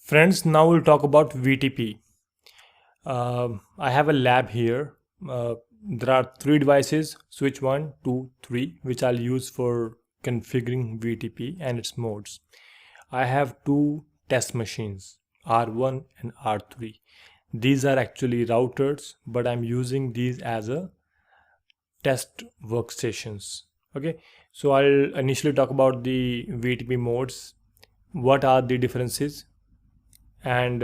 Friends, now we'll talk about VTP. I have a lab here. There are three devices, switch 1, 2, 3, which I'll use for configuring VTP and its modes. I have two test machines, R1 and R3. These are actually routers, but I'm using these as a test workstations. Okay, so I'll initially talk about the VTP modes. What are the differences? And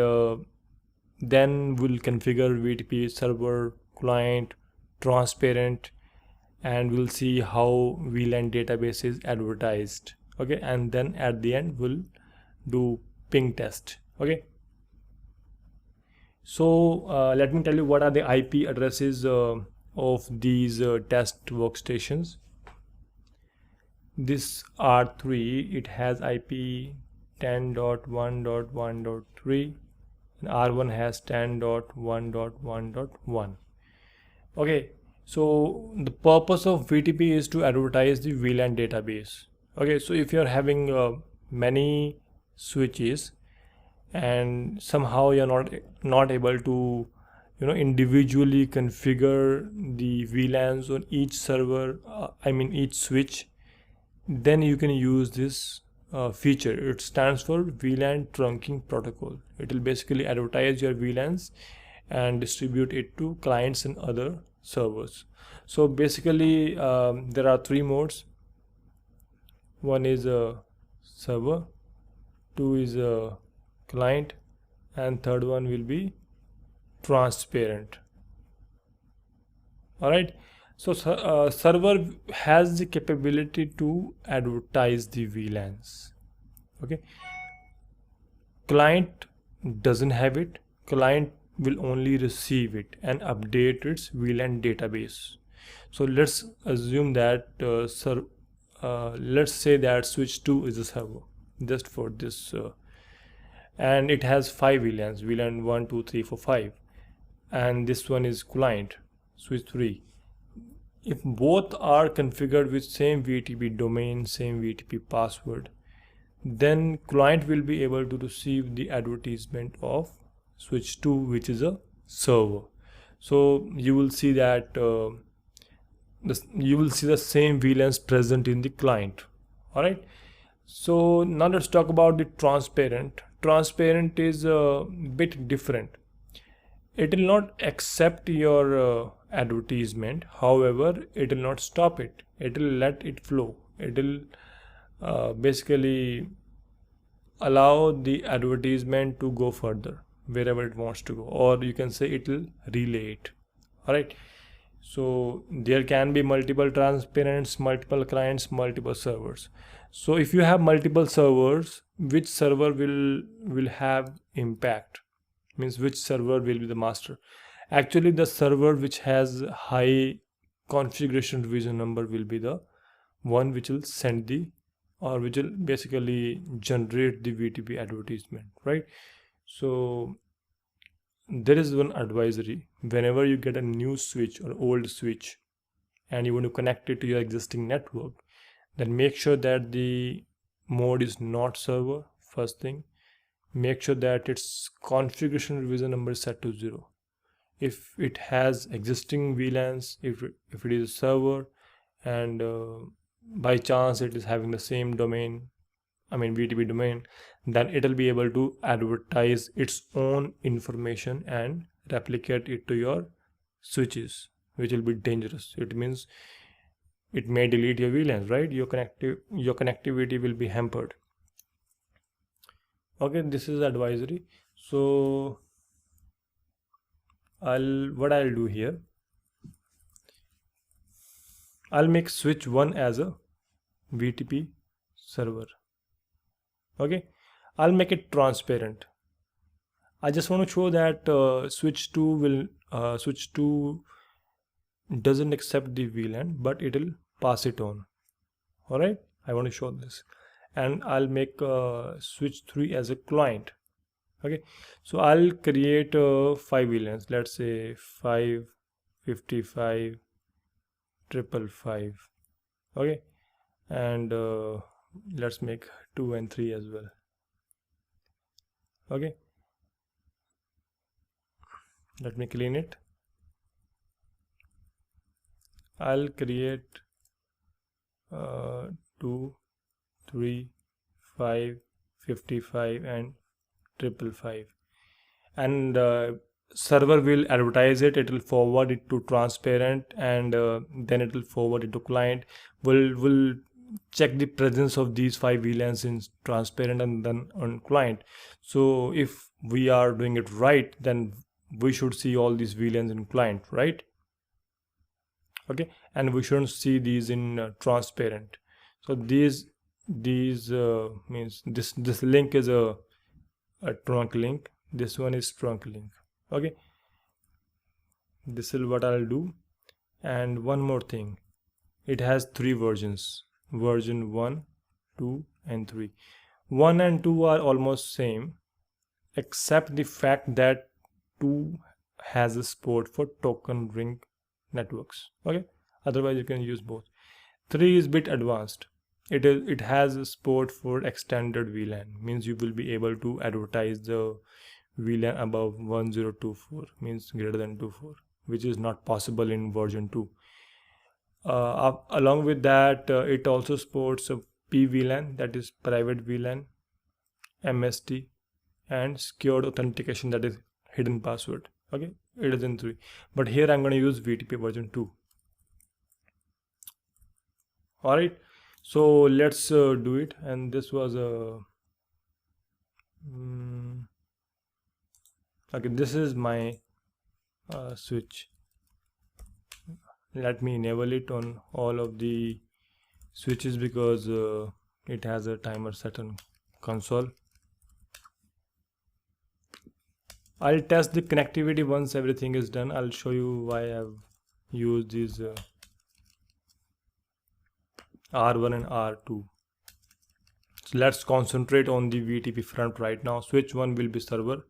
then we'll configure VTP server, client, transparent, and we'll see how VLAN database is advertised. Okay, and then at the end we'll do ping test. Okay, so let me tell you what are the IP addresses of these test workstations. This R3, it has IP 10.1.1.3 and R1 has 10.1.1.1. Okay, so the purpose of VTP is to advertise the VLAN database. Okay, so if you're having many switches and somehow you're not able to individually configure the VLANs on each server, each switch, then you can use this feature. It stands for VLAN trunking protocol. It will basically advertise your VLANs and distribute it to clients and other servers. So basically there are three modes. One is a server, two is a client, and third one will be transparent. All right, so server has the capability to advertise the VLANs. Okay, client doesn't have it. Client will only receive it and update its VLAN database. So let's assume that let's say that switch 2 is a server, just for this, and it has 5 VLANs, VLAN 1, 2, 3, 4, 5, and this one is client, switch 3. If both are configured with same VTP domain, same VTP password, then client will be able to receive the advertisement of switch 2, which is a server. So you will see that you will see the same VLANs present in the client. All right, so now let's talk about the transparent. Transparent is a bit different. It will not accept your advertisement, however it will not stop it. It will let it flow. It will basically allow the advertisement to go further wherever it wants to go, or you can say it will relay it. All right, so there can be multiple transparents, multiple clients, multiple servers. So if you have multiple servers, which server will have impact, means which server will be the master? Actually the server which has high configuration revision number will be the one which will send the, or which will basically generate the VTP advertisement, right? So there is one advisory: whenever you get a new switch or old switch and you want to connect it to your existing network, then make sure that the mode is not server. First thing, make sure that its configuration revision number is set to 0. If it has existing VLANs, if it is a server, and by chance it is having the same domain, VTP domain, then it will be able to advertise its own information and replicate it to your switches, which will be dangerous. It means it may delete your VLANs, right? Your connectivity will be hampered. Okay, this is advisory. So what I'll do here, I'll make switch 1 as a VTP server. Okay, I'll make it transparent. I just want to show that switch 2 doesn't accept the VLAN, but it will pass it on. All right, I want to show this, and I'll make switch 3 as a client. Okay, so I'll create 5 VLANs. Let's say 5, 55, 555. Okay, and let's make 2 and 3 as well. Okay, let me clean it. I'll create 2, 3, 5, 55 and 555, and server will advertise it. It will forward it to transparent, and then it will forward it to client. Will check the presence of these 5 VLANs in transparent and then on client. So if we are doing it right, then we should see all these VLANs in client, right? Okay, and we shouldn't see these in transparent. So these means this link is a trunk link. This one is trunk link. Okay, this is what I'll do. And one more thing, it has 3 versions, version 1, 2 and 3. 1 and 2 are almost same, except the fact that 2 has a support for token ring networks. Okay, otherwise you can use both. 3 is bit advanced. It has a support for extended VLAN, means you will be able to advertise the VLAN above 1024, means greater than 24, which is not possible in version 2. Along with that, it also supports a PVLAN, that is private VLAN, MST, and secured authentication, that is hidden password. Okay, it is in 3, but here I'm going to use VTP version 2. All right, so let's do it. And this was a okay, this is my switch. Let me enable it on all of the switches because it has a timer set on console. I'll test the connectivity once everything is done. I'll show you why I've used these R1 and R2. So let's concentrate on the VTP front right now. Switch 1 will be server.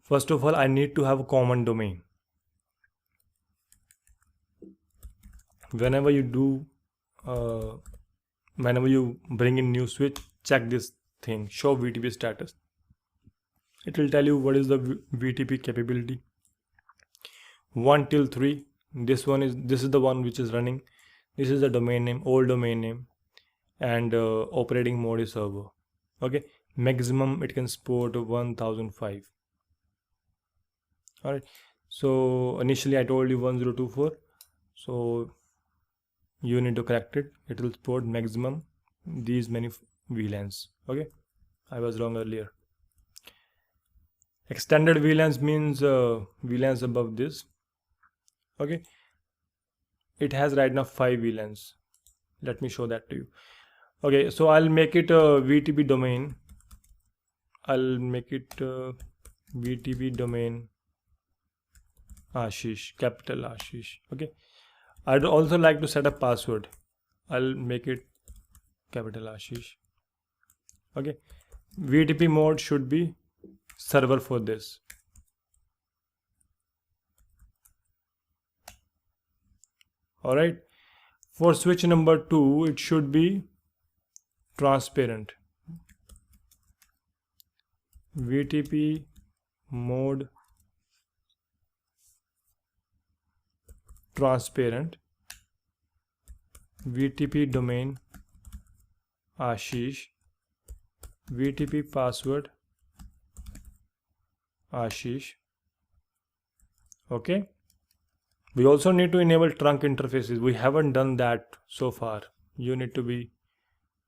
First of all, I need to have a common domain. Whenever you do whenever you bring in new switch, check this thing, show VTP status. It will tell you what is the VTP capability. 1 till 3, this is the one which is running. This is the domain name, old domain name, and operating mode is server. Okay, maximum it can support 1005. All right, so initially I told you 1024, so you need to correct it. It will support maximum these many VLANs. Okay, I was wrong earlier. Extended VLANs means VLANs above this. Okay, it has right now 5 VLANs. Let me show that to you. Okay, so I'll make it a VTP domain. I'll make it VTP domain Ashish, capital Ashish. Okay, I'd also like to set a password. I'll make it capital Ashish. Okay, VTP mode should be server for this. All right, for switch number 2, it should be transparent. VTP mode transparent. VTP domain Ashish. VTP password Ashish. Okay, we also need to enable trunk interfaces. We haven't done that so far. You need to be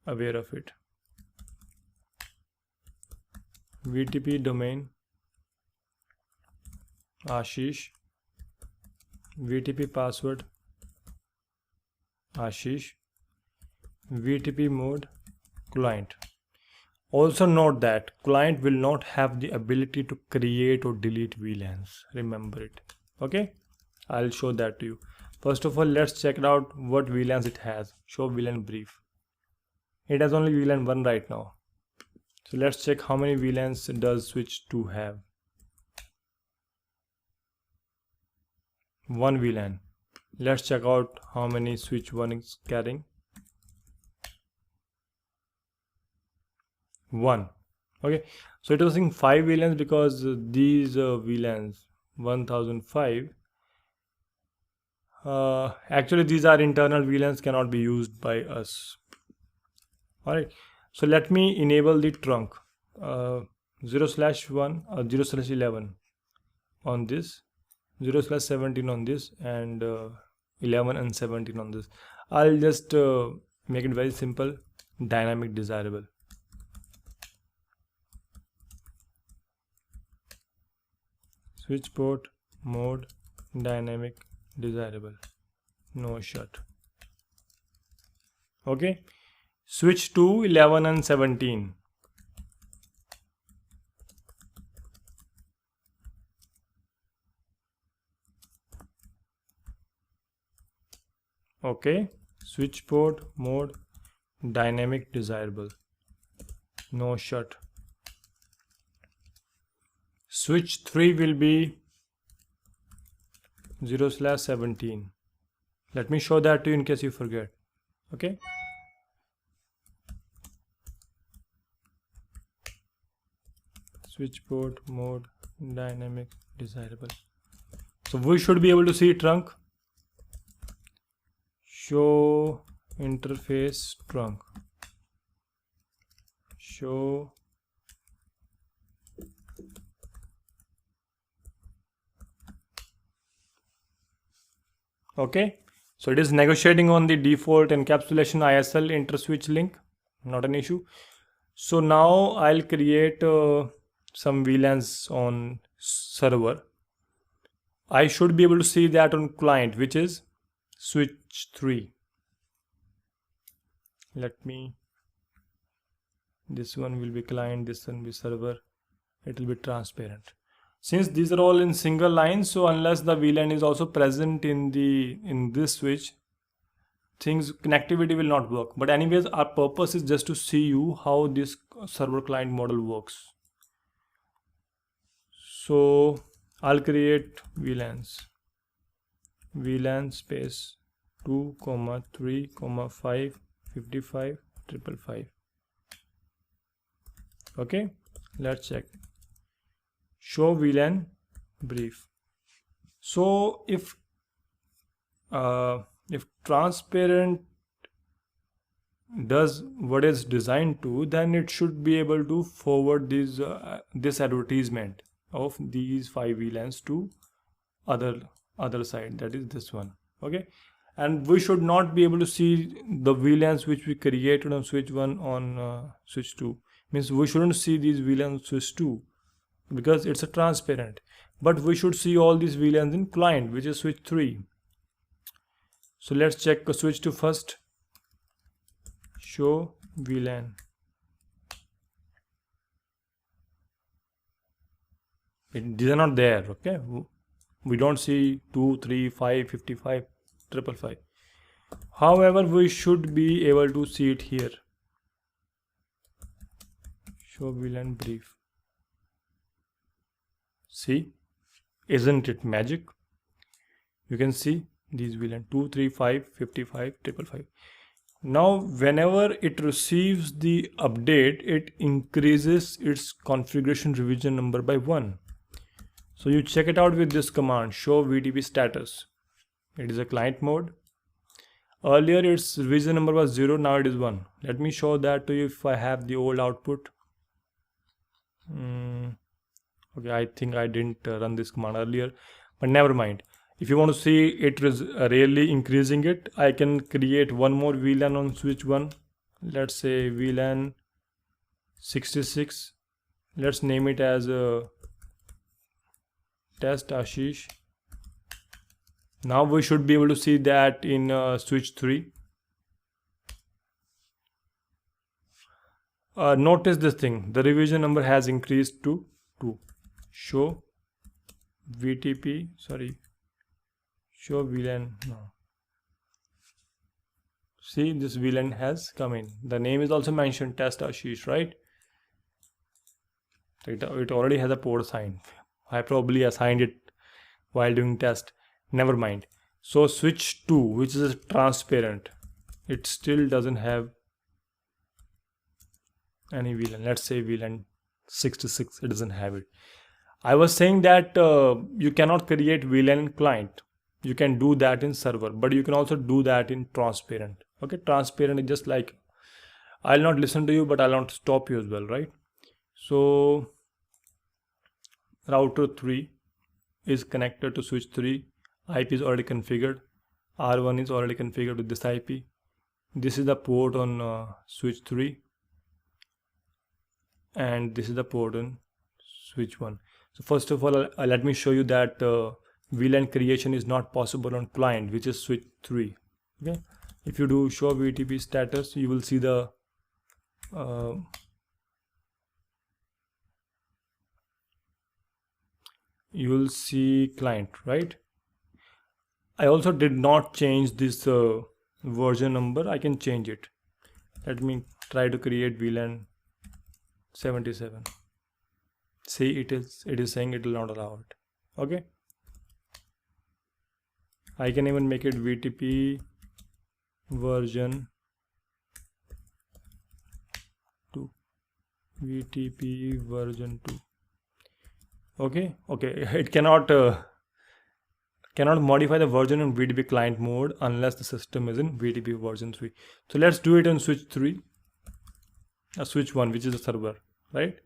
aware of it. VTP domain Ashish. VTP password Ashish. VTP mode client. Also note that client will not have the ability to create or delete VLANs. Remember it. Okay, I'll show that to you. First of all, let's check it out what VLANs it has. Show VLAN brief. It has only VLAN 1 right now. So let's check how many VLANs does switch 2 have. 1 VLAN. Let's check out how many switch 1 is carrying. 1. Okay, so it was saying 5 VLANs because these VLANs 1005 actually these are internal VLANs, cannot be used by us. All right, so let me enable the trunk 0/1 or 0/11 on this, 0/17 on this, and 11 and 17 on this. I'll just make it very simple, dynamic desirable. Switch port mode dynamic desirable, no shut. Okay, switch to 11 and 17. Okay, switch port mode dynamic desirable, no shut. Switch 3 will be 0/17. Let me show that to you in case you forget. Okay, switch port mode dynamic desirable. So we should be able to see trunk. Show interface trunk. Show okay, so it is negotiating on the default encapsulation ISL interswitch link, not an issue. So now I'll create some VLANs on server. I should be able to see that on client, which is switch 3. Let me, this one will be client, this one will be server, it will be transparent. Since these are all in single line, so unless the VLAN is also present in this switch, connectivity will not work. But anyways, our purpose is just to see you how this server client model works. So I'll create VLANs, VLAN space 2, 3, 5, 55, 555. Okay, let's check. Show VLAN brief. So if transparent does what is designed to, then it should be able to forward this advertisement of these 5 VLANs to other side, that is this one. Okay, and we should not be able to see the VLANs which we created on switch 1 on switch 2. Means we shouldn't see these VLANs on switch 2 because it's a transparent, but we should see all these VLANs in client, which is switch 3. So let's check switch 2 first. Show VLAN. These are not there. Okay, we don't see 2, 3, 5, 55, 555. However, we should be able to see it here. Show VLAN brief. See, isn't it magic? You can see these VLAN 2, 3, 5, 55, 555. Now whenever it receives the update, it increases its configuration revision number by 1. So you check it out with this command, show VTP status. It is a client mode. Earlier its revision number was 0, now it is 1. Let me show that to you if I have the old output. Okay, I think I didn't run this command earlier, but never mind. If you want to see it is really increasing it, I can create one more VLAN on switch 1. Let's say VLAN 66. Let's name it as test Ashish. Now we should be able to see that in switch 3. Notice this thing, the revision number has increased to 2. Show VTP, show VLAN. No. See, this VLAN has come in. The name is also mentioned, test Ashish, right? It already has a port assigned. I probably assigned it while doing test. Never mind. So switch 2, which is transparent, it still doesn't have any VLAN. Let's say VLAN 66, it doesn't have it. I was saying that you cannot create VLAN in client. You can do that in server, but you can also do that in transparent. Okay, transparent is just like, I'll not listen to you, but I'll not stop you as well, right? So router 3 is connected to switch 3. IP is already configured. R1 is already configured with this IP. This is the port on switch 3, and this is the port on switch 1. So first of all, let me show you that VLAN creation is not possible on client, which is switch 3. Okay, if you do show VTP status, you will see the you will see client, right? I also did not change this version number. I can change it. Let me try to create VLAN 77. See, it is saying it will not allow it. Okay, I can even make it VTP version 2. VTP version 2. Okay, it cannot modify the version in VTP client mode unless the system is in VTP version 3. So let's do it on switch 3, switch 1, which is the server, right?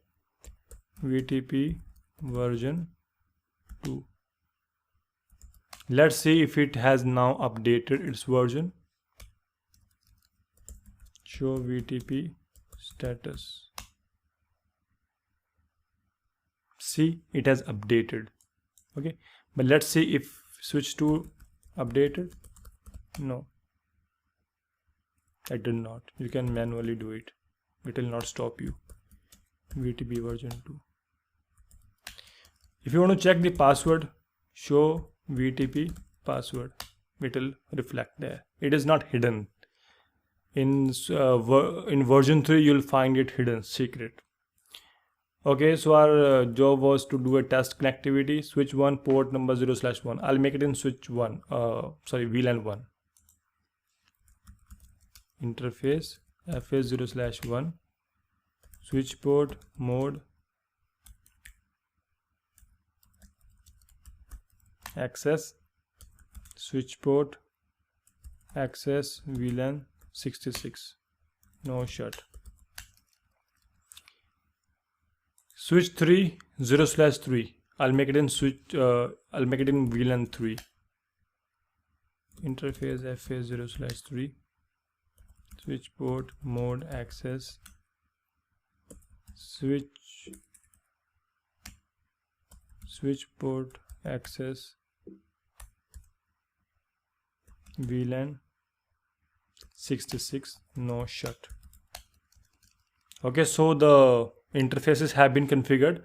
VTP version 2. Let's see if it has now updated its version. Show VTP status. See, it has updated. Okay, but let's see if switch 2 updated. No, I did not. You can manually do it. It will not stop you. VTP version 2. If you want to check the password, show VTP password. It will reflect there. It is not hidden. In version 3, you'll find it hidden, secret. Okay, so our job was to do a test connectivity. Switch 1, port number 0/1. I'll make it in switch 1. VLAN 1. Interface FS 0/1. Switch port mode access. Switch port access VLAN 66. No shut. Switch 3 0/3. I'll make it in VLAN 3. Interface FA 0/3. Switch port mode access. Switch port access VLAN 66. No shut. Okay, so the interfaces have been configured.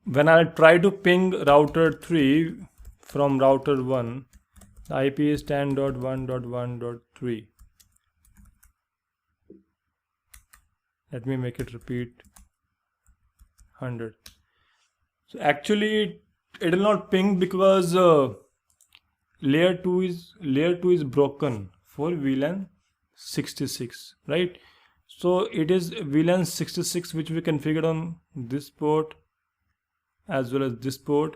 When I try to ping router 3 from router 1, the IP is 10.1.1.3. Let me make it repeat 100. So actually it will not ping because layer 2 is broken for VLAN 66, right? So it is VLAN 66 which we configured on this port as well as this port.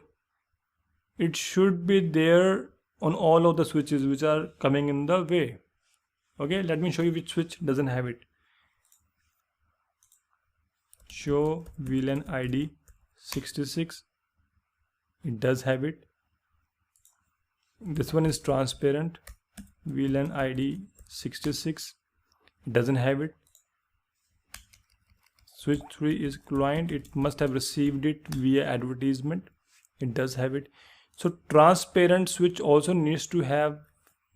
It should be there on all of the switches which are coming in the way. Okay, let me show you which switch doesn't have it. Show VLAN ID 66. It does have it. This one is transparent. VLAN ID 66. It doesn't have it. Switch 3 is client. It must have received it via advertisement. It does have it. So transparent switch also needs to have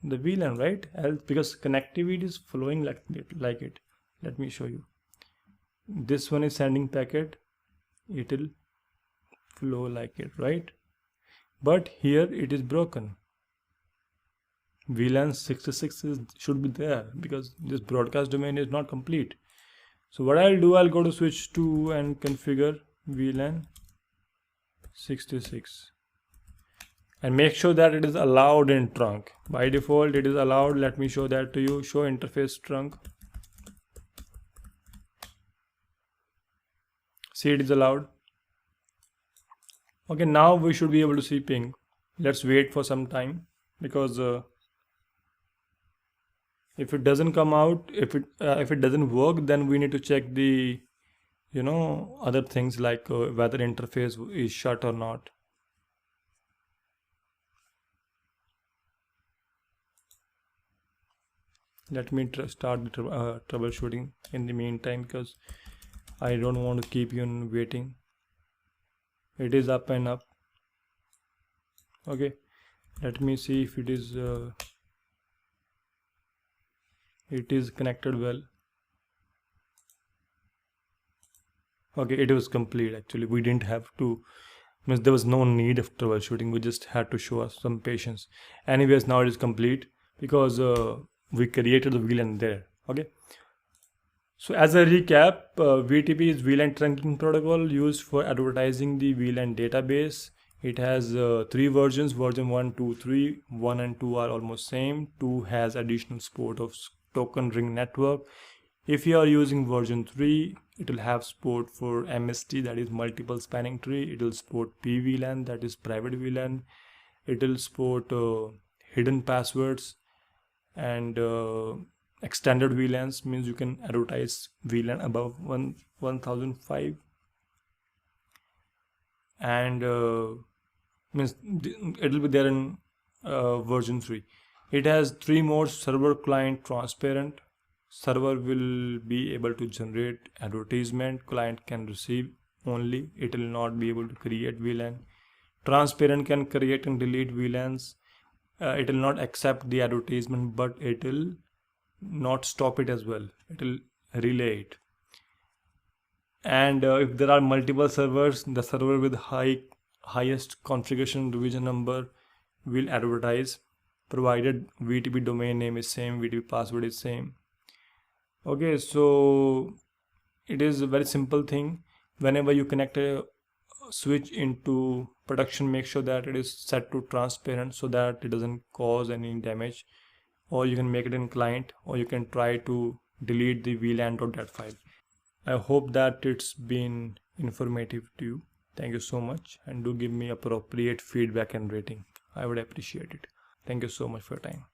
the VLAN, right? Else, because connectivity is flowing like it. Let me show you. This one is sending packet. It will flow like it, right? But here it is broken. VLAN 66 should be there because this broadcast domain is not complete. So what I'll do, I'll go to switch 2 and configure VLAN 66 and make sure that it is allowed in trunk. By default it is allowed. Let me show that to you. Show interface trunk. See, it is allowed. Okay, now we should be able to see ping. Let's wait for some time, because if it doesn't come out, if it doesn't work, then we need to check the other things like whether interface is shut or not. Let me start the troubleshooting in the meantime, because I don't want to keep you waiting. It is up and up. Okay, let me see if it is connected well. Okay, it was complete. Actually, we didn't have to, means there was no need of troubleshooting. We just had to show us some patience. Anyways, now it is complete, because we created the VLAN there. Okay, so as a recap, VTP is VLAN trunking protocol used for advertising the VLAN database. It has 3 versions, version 1, 2, 3. 1 and 2 are almost same. 2 has additional support of token ring network. If you are using version 3, it will have support for MST, that is multiple spanning tree. It will support PVLAN, that is private VLAN. It will support hidden passwords, and extended VLANs, means you can advertise VLAN above 1005, and means it will be there in version 3. It has 3 modes: server, client, transparent. Server will be able to generate advertisement, client can receive only, it will not be able to create VLAN. Transparent can create and delete VLANs. It will not accept the advertisement, but it will not stop it as well, it will relay it. And if there are multiple servers, the server with highest configuration revision number will advertise, provided VTP domain name is same, VTP password is same. Okay, so it is a very simple thing. Whenever you connect a switch into production, make sure that it is set to transparent, so that it doesn't cause any damage. Or you can make it in client, or you can try to delete the VLAN.dat file. I hope that it's been informative to you. Thank you so much, and do give me appropriate feedback and rating. I would appreciate it. Thank you so much for your time.